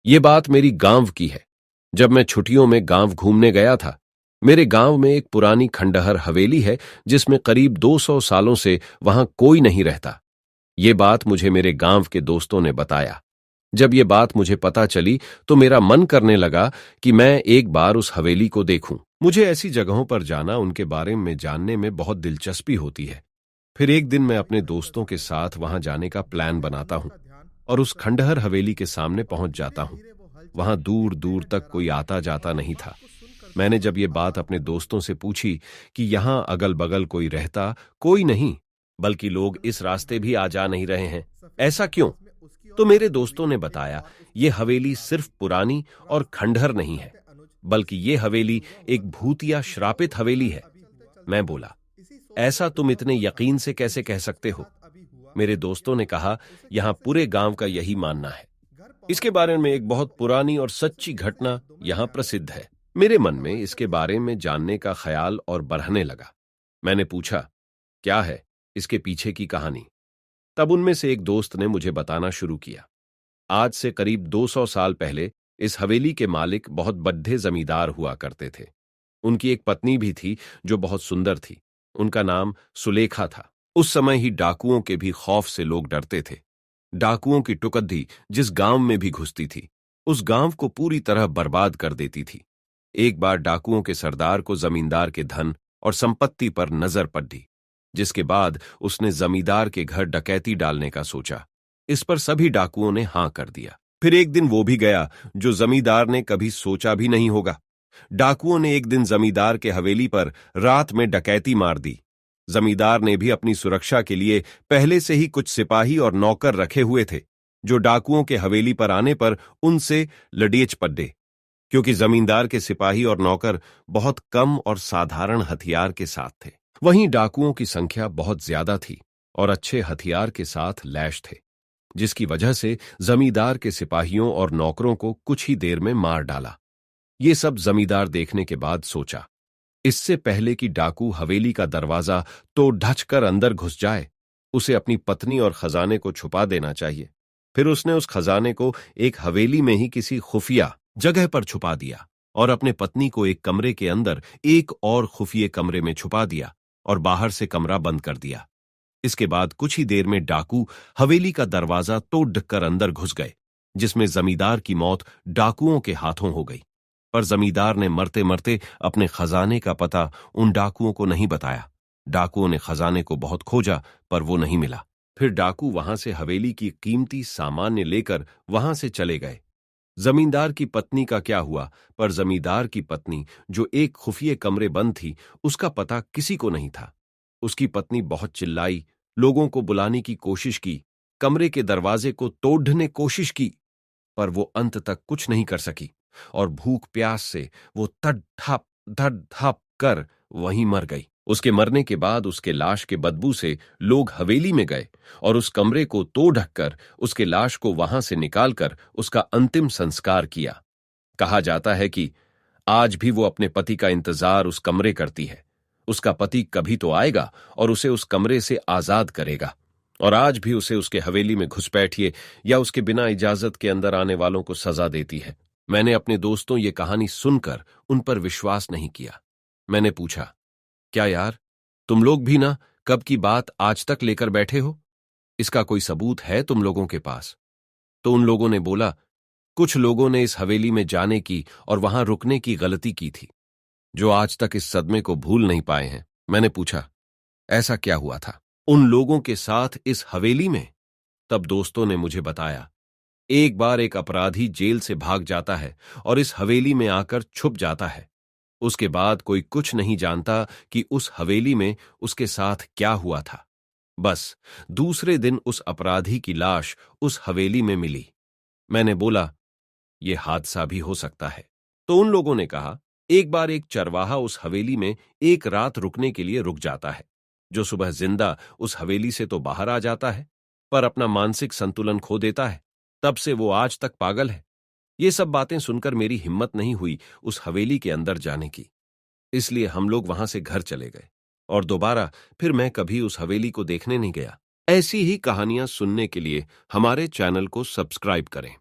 ये बात मेरी गांव की है। जब मैं छुट्टियों में गांव घूमने गया था, मेरे गांव में एक पुरानी खंडहर हवेली है जिसमें करीब 200 सालों से वहां कोई नहीं रहता। ये बात मुझे मेरे गांव के दोस्तों ने बताया। जब ये बात मुझे पता चली तो मेरा मन करने लगा कि मैं एक बार उस हवेली को देखूं। मुझे ऐसी जगहों पर जाना, उनके बारे में जानने में बहुत दिलचस्पी होती है। फिर एक दिन मैं अपने दोस्तों के साथ वहां जाने का प्लान बनाता हूं और उस खंडहर हवेली के सामने पहुंच जाता हूं। वहां दूर दूर तक कोई आता जाता नहीं था। मैंने जब ये बात अपने दोस्तों से पूछी कि यहां अगल बगल कोई रहता, कोई नहीं, बल्कि लोग इस रास्ते भी आ जा नहीं रहे हैं, ऐसा क्यों? तो मेरे दोस्तों ने बताया, ये हवेली सिर्फ पुरानी और खंडहर नहीं है, बल्कि ये हवेली एक भूतिया श्रापित हवेली है। मैं बोला, ऐसा तुम इतने यकीन से कैसे कह सकते हो? मेरे दोस्तों ने कहा, यहां पूरे गांव का यही मानना है। इसके बारे में एक बहुत पुरानी और सच्ची घटना यहां प्रसिद्ध है। मेरे मन में इसके बारे में जानने का ख्याल और बढ़ने लगा। मैंने पूछा, क्या है इसके पीछे की कहानी? तब उनमें से एक दोस्त ने मुझे बताना शुरू किया। आज से करीब 200 साल पहले इस हवेली के मालिक बहुत बड्ढे जमींदार हुआ करते थे। उनकी एक पत्नी भी थी जो बहुत सुंदर थी। उनका नाम सुलेखा था। उस समय ही डाकुओं के भी खौफ से लोग डरते थे। डाकुओं की टुकड़ी जिस गांव में भी घुसती थी, उस गांव को पूरी तरह बर्बाद कर देती थी। एक बार डाकुओं के सरदार को जमींदार के धन और संपत्ति पर नजर पड़ी, जिसके बाद उसने जमींदार के घर डकैती डालने का सोचा। इस पर सभी डाकुओं ने हां कर दिया। फिर एक दिन वो भी गया जो जमींदार ने कभी सोचा भी नहीं होगा। डाकुओं ने एक दिन जमींदार के हवेली पर रात में डकैती मार दी। जमींदार ने भी अपनी सुरक्षा के लिए पहले से ही कुछ सिपाही और नौकर रखे हुए थे, जो डाकुओं के हवेली पर आने पर उनसे लड़ेच पड़े, क्योंकि जमींदार के सिपाही और नौकर बहुत कम और साधारण हथियार के साथ थे। वहीं डाकुओं की संख्या बहुत ज्यादा थी और अच्छे हथियार के साथ लैश थे, जिसकी वजह से जमींदार के सिपाहियों और नौकरों को कुछ ही देर में मार डाला। ये सब जमींदार देखने के बाद सोचा, इससे पहले कि डाकू हवेली का दरवाजा तो ढच कर अंदर घुस जाए, उसे अपनी पत्नी और खजाने को छुपा देना चाहिए। फिर उसने उस खजाने को एक हवेली में ही किसी खुफिया जगह पर छुपा दिया और अपने पत्नी को एक कमरे के अंदर एक और खुफिये कमरे में छुपा दिया और बाहर से कमरा बंद कर दिया। इसके बाद कुछ ही देर में डाकू हवेली का दरवाजा तोड़ कर अंदर घुस गए, जिसमें जमींदार की मौत डाकुओं के हाथों हो गई। पर जमींदार ने मरते मरते अपने खजाने का पता उन डाकुओं को नहीं बताया। डाकुओं ने खजाने को बहुत खोजा, पर वो नहीं मिला। फिर डाकू वहां से हवेली की कीमती सामान्य लेकर वहां से चले गए। जमींदार की पत्नी का क्या हुआ? पर जमींदार की पत्नी, जो एक खुफिये कमरे बंद थी, उसका पता किसी को नहीं था। उसकी पत्नी बहुत चिल्लाई, लोगों को बुलाने की कोशिश की, कमरे के दरवाजे को तोड़ने कोशिश की, पर वो अंत तक कुछ नहीं कर सकी और भूख प्यास से वो धड़ धप कर वहीं मर गई। उसके मरने के बाद उसके लाश के बदबू से लोग हवेली में गए और उस कमरे को तोड़ ढककर उसके लाश को वहां से निकालकर उसका अंतिम संस्कार किया। कहा जाता है कि आज भी वो अपने पति का इंतजार उस कमरे करती है। उसका पति कभी तो आएगा और उसे उस कमरे से आजाद करेगा, और आज भी उसे उसके हवेली में घुसपैठिए या उसके बिना इजाजत के अंदर आने वालों को सजा देती है। मैंने अपने दोस्तों ये कहानी सुनकर उन पर विश्वास नहीं किया। मैंने पूछा, क्या यार, तुम लोग भी ना कब की बात आज तक लेकर बैठे हो? इसका कोई सबूत है तुम लोगों के पास? तो उन लोगों ने बोला, कुछ लोगों ने इस हवेली में जाने की और वहां रुकने की गलती की थी, जो आज तक इस सदमे को भूल नहीं पाए हैं। मैंने पूछा, ऐसा क्या हुआ था उन लोगों के साथ इस हवेली में? तब दोस्तों ने मुझे बताया, एक बार एक अपराधी जेल से भाग जाता है और इस हवेली में आकर छुप जाता है। उसके बाद कोई कुछ नहीं जानता कि उस हवेली में उसके साथ क्या हुआ था। बस दूसरे दिन उस अपराधी की लाश उस हवेली में मिली। मैंने बोला, यह हादसा भी हो सकता है। तो उन लोगों ने कहा, एक बार एक चरवाहा उस हवेली में एक रात रुकने के लिए रुक जाता है, जो सुबह जिंदा उस हवेली से तो बाहर आ जाता है, पर अपना मानसिक संतुलन खो देता है। तब से वो आज तक पागल है। ये सब बातें सुनकर मेरी हिम्मत नहीं हुई उस हवेली के अंदर जाने की, इसलिए हम लोग वहां से घर चले गए और दोबारा फिर मैं कभी उस हवेली को देखने नहीं गया। ऐसी ही कहानियां सुनने के लिए हमारे चैनल को सब्सक्राइब करें।